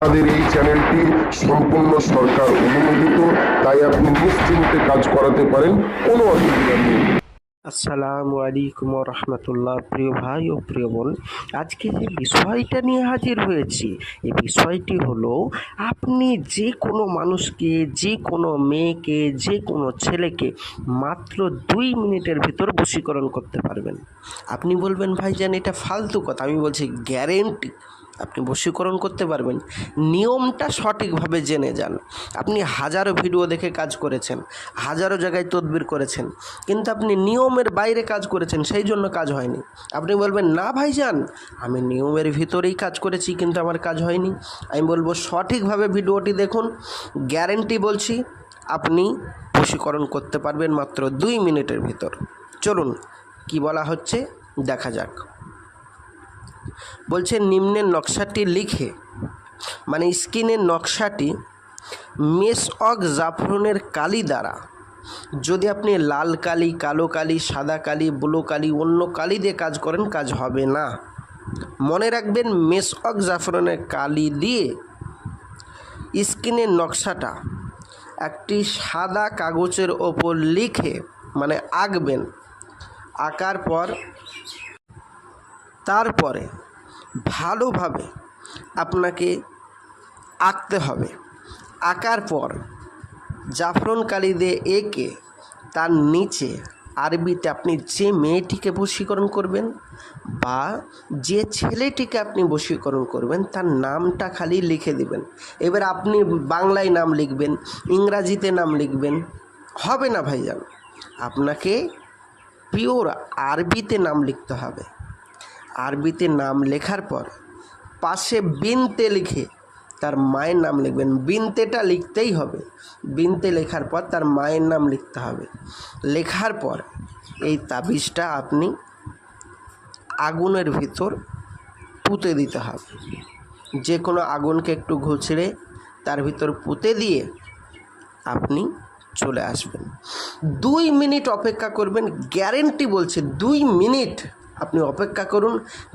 আমাদের এই চ্যানেলটি সম্পূর্ণ সরকার অনুমোদিত, তাই আপনি নিশ্চিন্তে কাজ করাতে পারেন, কোনো অসুবিধা নেই। আসসালামু আলাইকুম রহমতুল্লাহ। প্রিয় ভাই ও প্রিয় বোন, আজকে যে বিষয়টা নিয়ে হাজির হয়েছি, এই বিষয়টি হলো আপনি যে কোনো মানুষকে, যে কোনো মেয়েকে, যে কোনো ছেলেকে মাত্র 2 মিনিটের ভিতর বশীকরণ করতে পারবেন। আপনি বলবেন ভাইজান এটা ফালতু কথা, আমি বলছি গ্যারেন্টি আপনি বশীকরণ করতে পারবেন। নিয়মটা সঠিকভাবে জেনে যান। আপনি হাজারো ভিডিও দেখে কাজ করেছেন, হাজারো জায়গায় তদবির করেছেন, কিন্তু আপনি নিয়মের বাইরে কাজ করেছেন, সেই জন্য কাজ হয়নি। আপনি বলবেন না ভাইজান আমি নিয়মের ভিতরেই কাজ করেছি কিন্তু আমার কাজ হয়নি। আমি বলবো সঠিকভাবে ভিডিওটি দেখুন, গ্যারেন্টি বলছি আপনি বশীকরণ করতে পারবেন মাত্র 2 মিনিটের ভিতর। চলুন কি বলা হচ্ছে দেখা যাক। বলছে নিম্নের নকশাটি লিখে, মানে স্কিনের নকশাটি মেসওয়াক জাফরানের কালি দ্বারা, যদি আপনি লাল কালি, কালো কালি, সাদা কালি, ব্লু কালি, অন্য কালি দিয়ে কাজ করেন কাজ হবে না। মনে রাখবেন মেসওয়াক জাফরানের কালি দিয়ে স্কিনের নকশাটা একটি সাদা কাগজের ওপর লিখে, মানে আঁকবেন। আঁকার পর তারপরে ভালোভাবে আপনাকে আঁকতে হবে। আঁকার পর জাফরান কালি দিয়ে এঁকে তার নিচে আরবিতে আপনি যে মেয়েটিকে বশীকরণ করবেন বা যে ছেলেটিকে আপনি বশীকরণ করবেন তার নামটা খালি লিখে দিবেন। এবার আপনি বাংলায় নাম লিখবেন, ইংরাজিতে নাম লিখবেন, হবে না ভাইজান। আপনাকে পিওর আরবিতে নাম লিখতে হবে। আরবিতে নাম লেখার পর পাশে বিনতে লিখে তার মায়ের নাম লিখবেন। বিনতেটা লিখতেই হবে। বিনতে লেখার পর তার মায়ের নাম লিখতে হবে। লেখার পর এই তাবিজটা আপনি আগুনের ভিতর পুঁতে দিতে হবে। যে কোনো আগুনকে একটু ঘুচড়ে তার ভিতর পুঁতে দিয়ে আপনি চলে আসবেন। 2 মিনিট অপেক্ষা করবেন, গ্যারেন্টি বলছে 2 মিনিট আপনি অপেক্ষা করুন।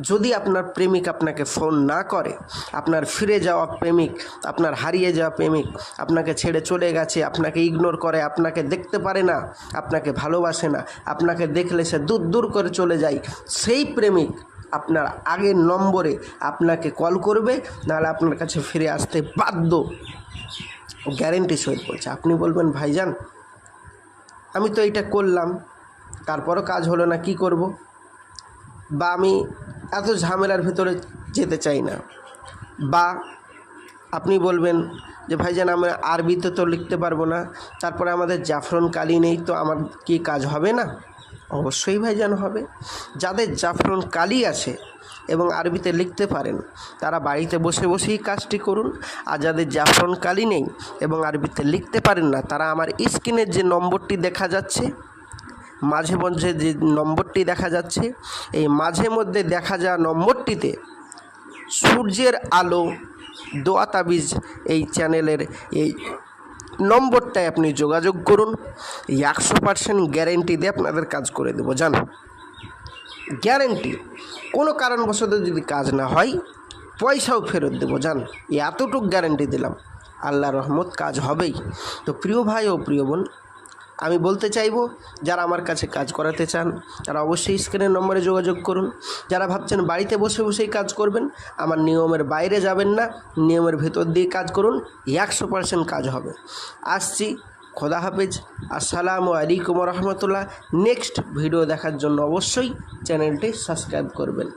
যদি আপনার প্রেমিক আপনাকে ফোন না করে, আপনার ফিরে যাওয়া প্রেমিক, আপনার হারিয়ে যাওয়া প্রেমিক আপনাকে ছেড়ে চলে গেছে, আপনাকে ইগনোর করে, আপনাকে দেখতে পারে না, আপনাকে ভালোবাসে না, আপনাকে দেখলে সে দূর দূর করে চলে যায়, সেই প্রেমিক আপনার আগের নম্বরে আপনাকে কল করবে, নাহলে আপনার কাছে ফিরে আসতে বাধ্য। গ্যারেন্টি সহিত বলছে। আপনি বলবেন ভাইজান আমি তো এইটা করলাম তারপরও কাজ হলো না, কি করব? বা আমি এত ঝামেলার ভিতরে যেতে চাই না। বা আপনি বলবেন যে ভাইজান আমি আরবিতে তো লিখতে পারবো না, তারপরে আমাদের জাফরান কালি নেই, তো আমার কি কাজ হবে না? অবশ্যই ভাইজান হবে। যাদের জাফরান কালি আছে এবং আরবিতে লিখতে পারেন তারা বাড়িতে বসে বসেই কাজটি করুন। আর যাদের জাফরান কালি নেই এবং আরবিতে লিখতে পারেন না, তারা আমার স্ক্রিনের যে নম্বরটি দেখা যাচ্ছে, মাঝে মধ্যে যে নম্বরটি দেখা যাচ্ছে, এই মাঝে মধ্যে দেখা যাওয়া নম্বরটিতে সূর্যের আলো দোয়া তাবিজ এই চ্যানেলের এই নম্বরটায় আপনি যোগাযোগ করুন। 100% গ্যারেন্টি দিয়ে আপনাদের কাজ করে দেবো, জানো, গ্যারেন্টি। কোনো কারণবশত যদি কাজ না হয় পয়সাও ফেরত দেবো, জান, এতটুকু গ্যারেন্টি দিলাম। আল্লাহর রহমত কাজ হবেই। তো প্রিয় ভাই ও প্রিয় বোন, আমি বলতে চাইবো যারা আমার কাছে কাজ করাতে চান তারা অবশ্যই স্ক্রিনের নম্বরে যোগাযোগ করুন। যারা ভাবছেন বাড়িতে বসে বসেই কাজ করবেন, আমার নিয়মের বাইরে যাবেন না, নিয়মের ভেতর দিয়ে কাজ করুন, 100% কাজ হবে। আসছি, খোদা হাফেজ, আসসালামু আলাইকুম রহমতুল্লাহ। নেক্সট ভিডিও দেখার জন্য অবশ্যই চ্যানেলটি সাবস্ক্রাইব করবেন।